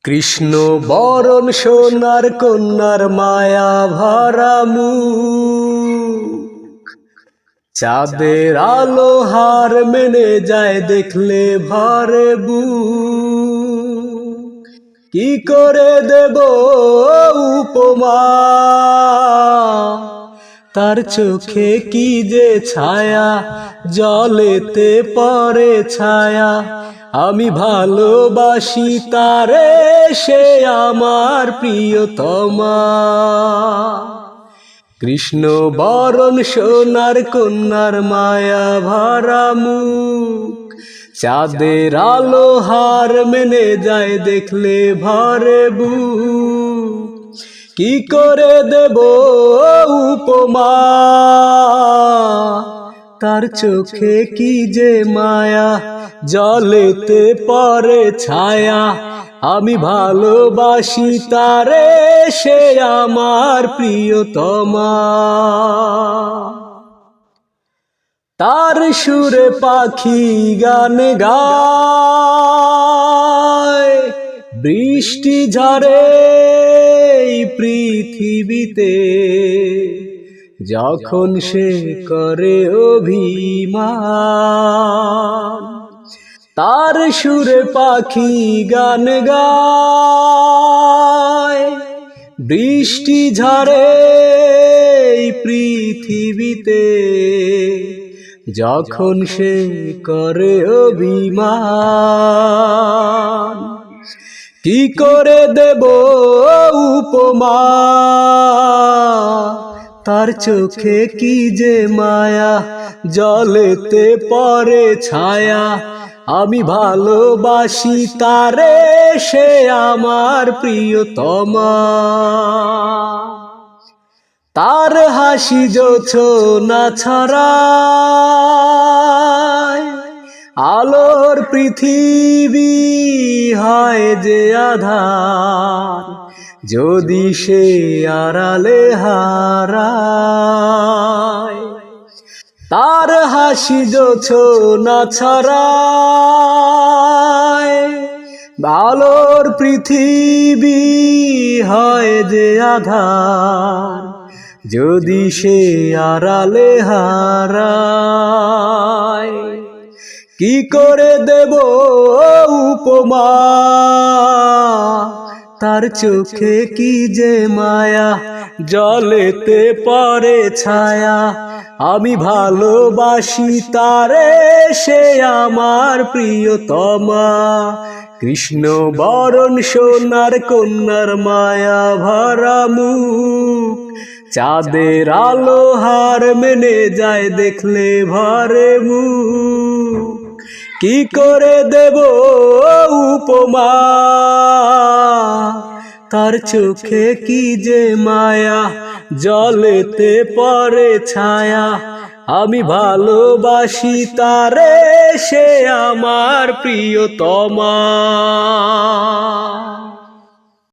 কৃষ্ণ বরণ সোনার কন্যার মায়া ভরা মুখ, চাঁদের আলো হার মেনে যায় দেখলে ভরে বুক। কি করে দেব উপমা, তার চোখে কি যে ছায়া, জলেতে পড়ে ছায়া। আমি ভালোবাসি তারে, সে আমার প্রিয়তমা। কৃষ্ণ বরণ সোনার কন্যার মায়া ভরা মুখ, চাঁদের আলো হার মেনে যায় দেখলে ভরে বুক। কি করে দেব উপমা, তার চোখে কি যে মায়া, জলেতে পড়ে ছায়া। আমি ভালোবাসি তারে, সে আমার প্রিয়তমা। তার সুরে পাখি গান গায়, বৃষ্টি ঝরে এই পৃথিবীতে। যখন সে করে অভিমান, তার সুরে পাখি গান গায়, বৃষ্টি ঝরে এই পৃথিবীতে। যখন সে করে অভিমান, কি করে দেব উপমা, তার চোখে কি যে মায়া, জলেতে পড়ে ছায়া। আমি ভালোবাসি তারে, সে আমার প্রিয়তমা। তার হাসি জোছনা ছড়ায়, আলোর পৃথিবী হয় যে আধার। যদি সে আড়ালে হারায়, তার হাসি জোছনা ছড়ায়, আলোর পৃথিবী হয় যে আধার। যদি সে আড়ালে হারায়, কি করে দেব উপমা, তার চোখে কি যে মায়া, জলেতে পড়ে ছায়া। আমি ভালোবাসি তারে, সে আমার প্রিয়তমা। কৃষ্ণ বরণ সোনার কন্যার মায়া ভরা মুখ, চাঁদের আলো হার মেনে যায় দেখলে ভরে মুখ। কি করে দেব উপমা, তার চোখে কি যে মায়া, জলেতে পড়ে ছায়া। আমি ভালোবাসি তারে, সে আমার প্রিয়তমা।